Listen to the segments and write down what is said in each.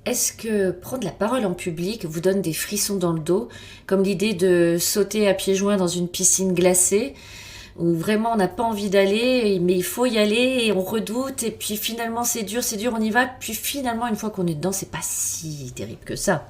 est-ce que prendre la parole en public vous donne des frissons dans le dos, comme l'idée de sauter à pieds joints dans une piscine glacée, où vraiment on n'a pas envie d'aller, mais il faut y aller et on redoute, et puis finalement c'est dur, on y va, puis finalement une fois qu'on est dedans, c'est pas si terrible que ça.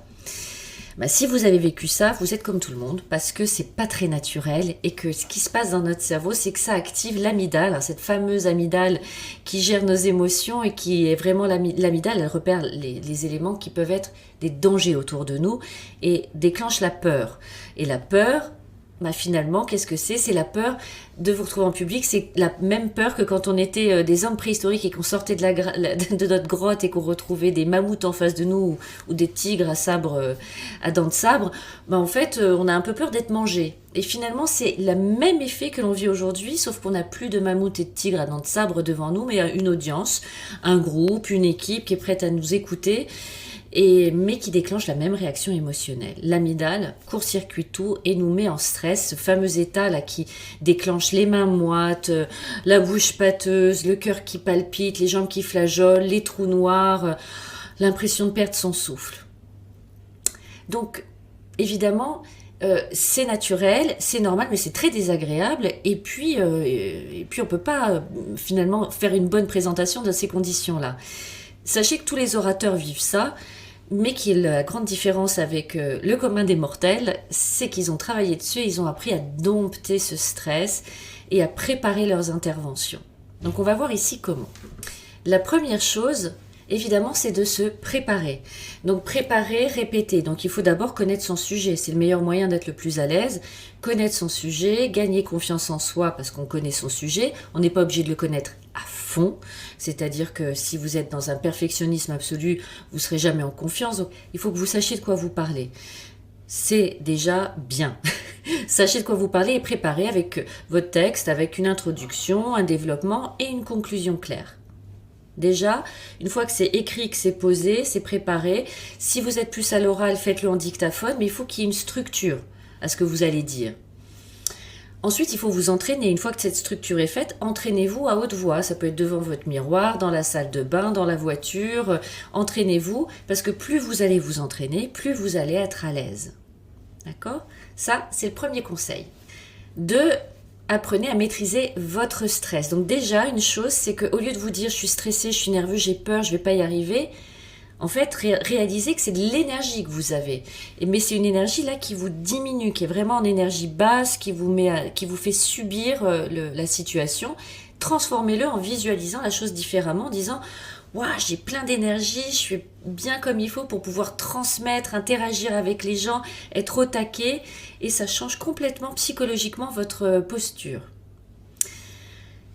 Bah, si vous avez vécu ça, vous êtes comme tout le monde, parce que c'est pas très naturel, et que ce qui se passe dans notre cerveau, c'est que ça active l'amygdale, hein, cette fameuse amygdale qui gère nos émotions, et qui est vraiment l'amygdale, elle repère les éléments qui peuvent être des dangers autour de nous, et déclenche la peur. Et la peur, bah finalement, qu'est-ce que c'est? C'est la peur de vous retrouver en public. C'est la même peur que quand on était des hommes préhistoriques et qu'on sortait de notre grotte et qu'on retrouvait des mammouths en face de nous ou des tigres à sabre, à dents de sabre. Bah en fait, on a un peu peur d'être mangé. Et finalement, c'est le même effet que l'on vit aujourd'hui, sauf qu'on n'a plus de mammouths et de tigres à dents de sabre devant nous, mais une audience, un groupe, une équipe qui est prête à nous écouter. Mais qui déclenche la même réaction émotionnelle. L'amygdale court-circuite tout et nous met en stress, ce fameux état là qui déclenche les mains moites, la bouche pâteuse, le cœur qui palpite, les jambes qui flageolent, les trous noirs, l'impression de perdre son souffle. Donc, évidemment, c'est naturel, c'est normal, mais c'est très désagréable. Et puis on peut pas finalement faire une bonne présentation dans ces conditions-là. Sachez que tous les orateurs vivent ça, mais qu'il y a la grande différence avec le commun des mortels, c'est qu'ils ont travaillé dessus, ils ont appris à dompter ce stress et à préparer leurs interventions. Donc on va voir ici comment. La première chose, évidemment, c'est de se préparer. Donc préparer, répéter. Donc il faut d'abord connaître son sujet. C'est le meilleur moyen d'être le plus à l'aise. Connaître son sujet, gagner confiance en soi parce qu'on connaît son sujet. On n'est pas obligé de le connaître à fond. C'est-à-dire que si vous êtes dans un perfectionnisme absolu, vous ne serez jamais en confiance. Donc il faut que vous sachiez de quoi vous parlez. C'est déjà bien. Sachez de quoi vous parlez et préparez avec votre texte, avec une introduction, un développement et une conclusion claire. Déjà, une fois que c'est écrit, que c'est posé, c'est préparé. Si vous êtes plus à l'oral, faites-le en dictaphone, mais il faut qu'il y ait une structure à ce que vous allez dire. Ensuite, il faut vous entraîner. Une fois que cette structure est faite, entraînez-vous à haute voix. Ça peut être devant votre miroir, dans la salle de bain, dans la voiture. Entraînez-vous, parce que plus vous allez vous entraîner, plus vous allez être à l'aise. D'accord? Ça, c'est le premier conseil. Deux, apprenez à maîtriser votre stress. Donc déjà, une chose, c'est qu'au lieu de vous dire « je suis stressé, je suis nerveux, j'ai peur, je ne vais pas y arriver », en fait, réalisez que c'est de l'énergie que vous avez. Mais c'est une énergie là qui vous diminue, qui est vraiment en énergie basse, qui vous fait subir la situation. Transformez-le en visualisant la chose différemment, en disant « Waouh, j'ai plein d'énergie, je suis bien comme il faut pour pouvoir transmettre, interagir avec les gens, être au taquet. » Et ça change complètement psychologiquement votre posture.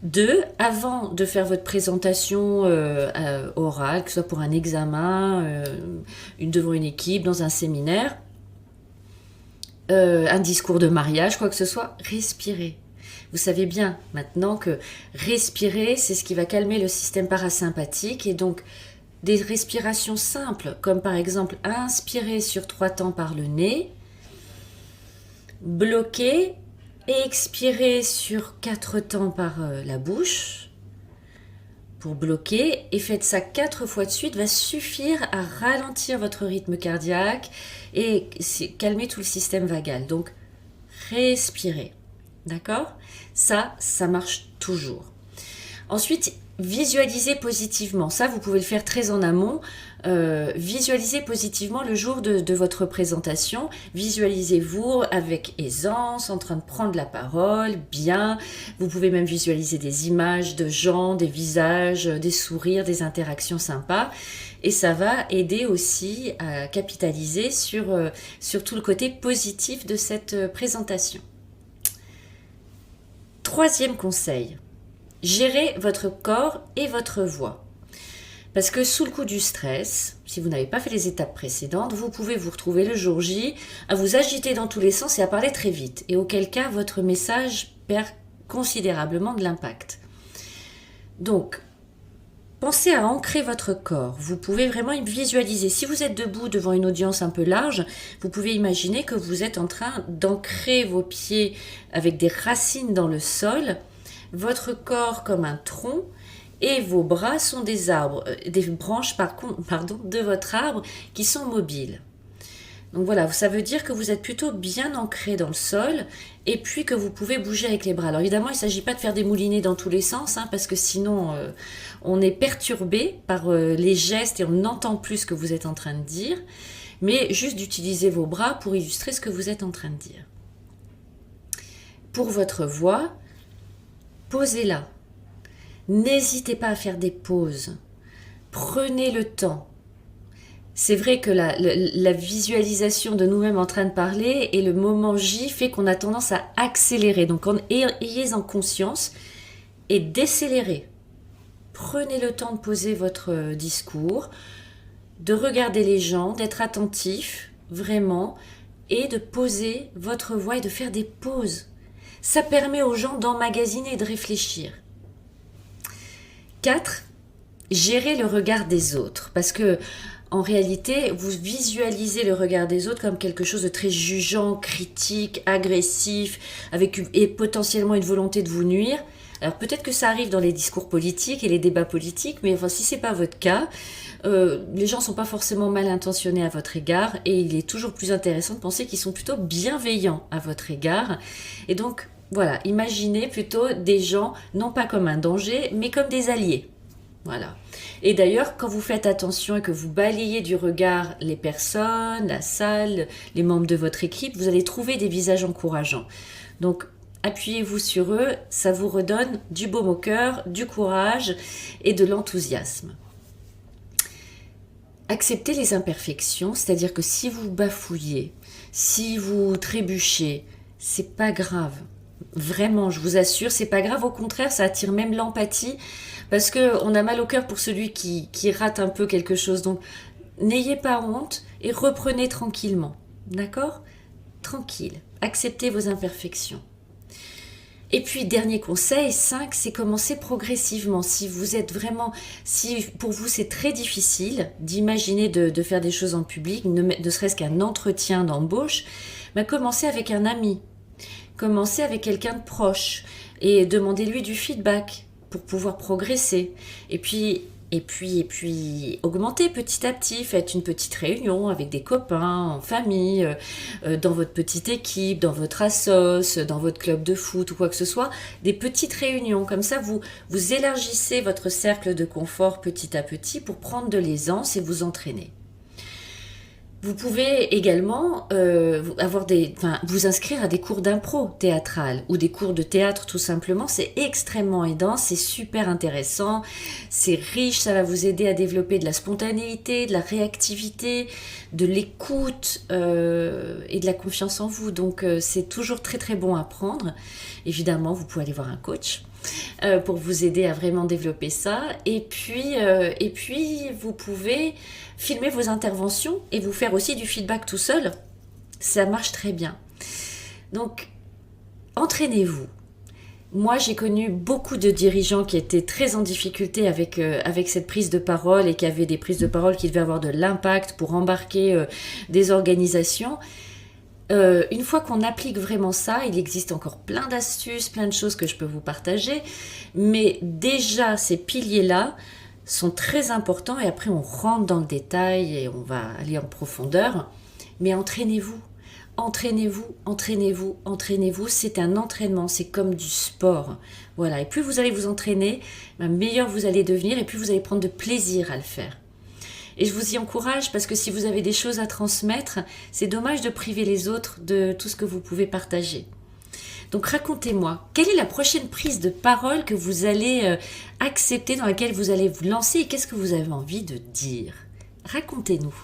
2, avant de faire votre présentation orale, que ce soit pour un examen, devant une équipe, dans un séminaire, un discours de mariage, quoi que ce soit, respirez. Vous savez bien maintenant que respirer, c'est ce qui va calmer le système parasympathique et donc des respirations simples, comme par exemple inspirer sur 3 temps par le nez, bloquer et expirer sur 4 temps par la bouche pour bloquer et faites ça 4 fois de suite va suffire à ralentir votre rythme cardiaque et calmer tout le système vagal. Donc respirez, d'accord? Ça marche toujours. Ensuite, visualisez positivement. Ça, vous pouvez le faire très en amont. Visualisez positivement le jour de votre présentation. Visualisez-vous avec aisance, en train de prendre la parole, bien. Vous pouvez même visualiser des images de gens, des visages, des sourires, des interactions sympas. Et ça va aider aussi à capitaliser sur tout le côté positif de cette présentation. 3e conseil. Gérez votre corps et votre voix. Parce que sous le coup du stress, si vous n'avez pas fait les étapes précédentes, vous pouvez vous retrouver le jour J à vous agiter dans tous les sens et à parler très vite. Et auquel cas, votre message perd considérablement de l'impact. Donc, pensez à ancrer votre corps. Vous pouvez vraiment visualiser. Si vous êtes debout devant une audience un peu large, vous pouvez imaginer que vous êtes en train d'ancrer vos pieds avec des racines dans le sol, votre corps comme un tronc Et vos bras sont des arbres, des branches de votre arbre qui sont mobiles. Donc voilà, ça veut dire que vous êtes plutôt bien ancré dans le sol et puis que vous pouvez bouger avec les bras. Alors évidemment, il ne s'agit pas de faire des moulinets dans tous les sens, parce que sinon on est perturbé par les gestes et on n'entend plus ce que vous êtes en train de dire, mais juste d'utiliser vos bras pour illustrer ce que vous êtes en train de dire. Pour votre voix, posez-la. N'hésitez pas à faire des pauses. Prenez le temps. C'est vrai que la visualisation de nous-mêmes en train de parler et le moment J fait qu'on a tendance à accélérer. Donc ayez en conscience et décélérez. Prenez le temps de poser votre discours, de regarder les gens, d'être attentif, vraiment, et de poser votre voix et de faire des pauses. Ça permet aux gens d'emmagasiner et de réfléchir. 4. Gérer le regard des autres. Parce que en réalité, vous visualisez le regard des autres comme quelque chose de très jugeant, critique, agressif, et potentiellement une volonté de vous nuire. Alors peut-être que ça arrive dans les discours politiques et les débats politiques, mais enfin, si ce n'est pas votre cas, les gens ne sont pas forcément mal intentionnés à votre égard et il est toujours plus intéressant de penser qu'ils sont plutôt bienveillants à votre égard. Et donc, voilà, imaginez plutôt des gens, non pas comme un danger, mais comme des alliés. Voilà. Et d'ailleurs, quand vous faites attention et que vous balayez du regard les personnes, la salle, les membres de votre équipe, vous allez trouver des visages encourageants. Donc, appuyez-vous sur eux, ça vous redonne du baume au cœur, du courage et de l'enthousiasme. Acceptez les imperfections, c'est-à-dire que si vous bafouillez, si vous trébuchez, c'est pas grave. Vraiment, je vous assure, c'est pas grave. Au contraire, ça attire même l'empathie parce qu'on a mal au cœur pour celui qui rate un peu quelque chose. Donc, n'ayez pas honte et reprenez tranquillement. D'accord ? Tranquille. Acceptez vos imperfections. Et puis, dernier conseil, 5, c'est commencer progressivement. Si pour vous c'est très difficile d'imaginer de faire des choses en public, ne serait-ce qu'un entretien d'embauche, commencez avec un ami. Commencez avec quelqu'un de proche et demandez-lui du feedback pour pouvoir progresser. Et puis, augmentez petit à petit. Faites une petite réunion avec des copains, en famille, dans votre petite équipe, dans votre assos, dans votre club de foot ou quoi que ce soit. Des petites réunions. Comme ça, vous élargissez votre cercle de confort petit à petit pour prendre de l'aisance et vous entraîner. Vous pouvez également vous inscrire à des cours d'impro théâtrale ou des cours de théâtre tout simplement. C'est extrêmement aidant, c'est super intéressant, c'est riche, ça va vous aider à développer de la spontanéité, de la réactivité, de l'écoute et de la confiance en vous. Donc c'est toujours très très bon à prendre. Évidemment, vous pouvez aller voir un coach pour vous aider à vraiment développer ça. Et puis vous pouvez filmer vos interventions et vous faire aussi du feedback tout seul. Ça marche très bien. Donc, entraînez-vous. Moi, j'ai connu beaucoup de dirigeants qui étaient très en difficulté avec cette prise de parole et qui avaient des prises de parole qui devaient avoir de l'impact pour embarquer des organisations. Une fois qu'on applique vraiment ça, il existe encore plein d'astuces, plein de choses que je peux vous partager, mais déjà ces piliers-là sont très importants et après on rentre dans le détail et on va aller en profondeur, mais entraînez-vous, c'est un entraînement, c'est comme du sport, voilà, et plus vous allez vous entraîner, meilleur vous allez devenir et plus vous allez prendre de plaisir à le faire. Et je vous y encourage parce que si vous avez des choses à transmettre, c'est dommage de priver les autres de tout ce que vous pouvez partager. Donc racontez-moi, quelle est la prochaine prise de parole que vous allez accepter, dans laquelle vous allez vous lancer et qu'est-ce que vous avez envie de dire ? Racontez-nous.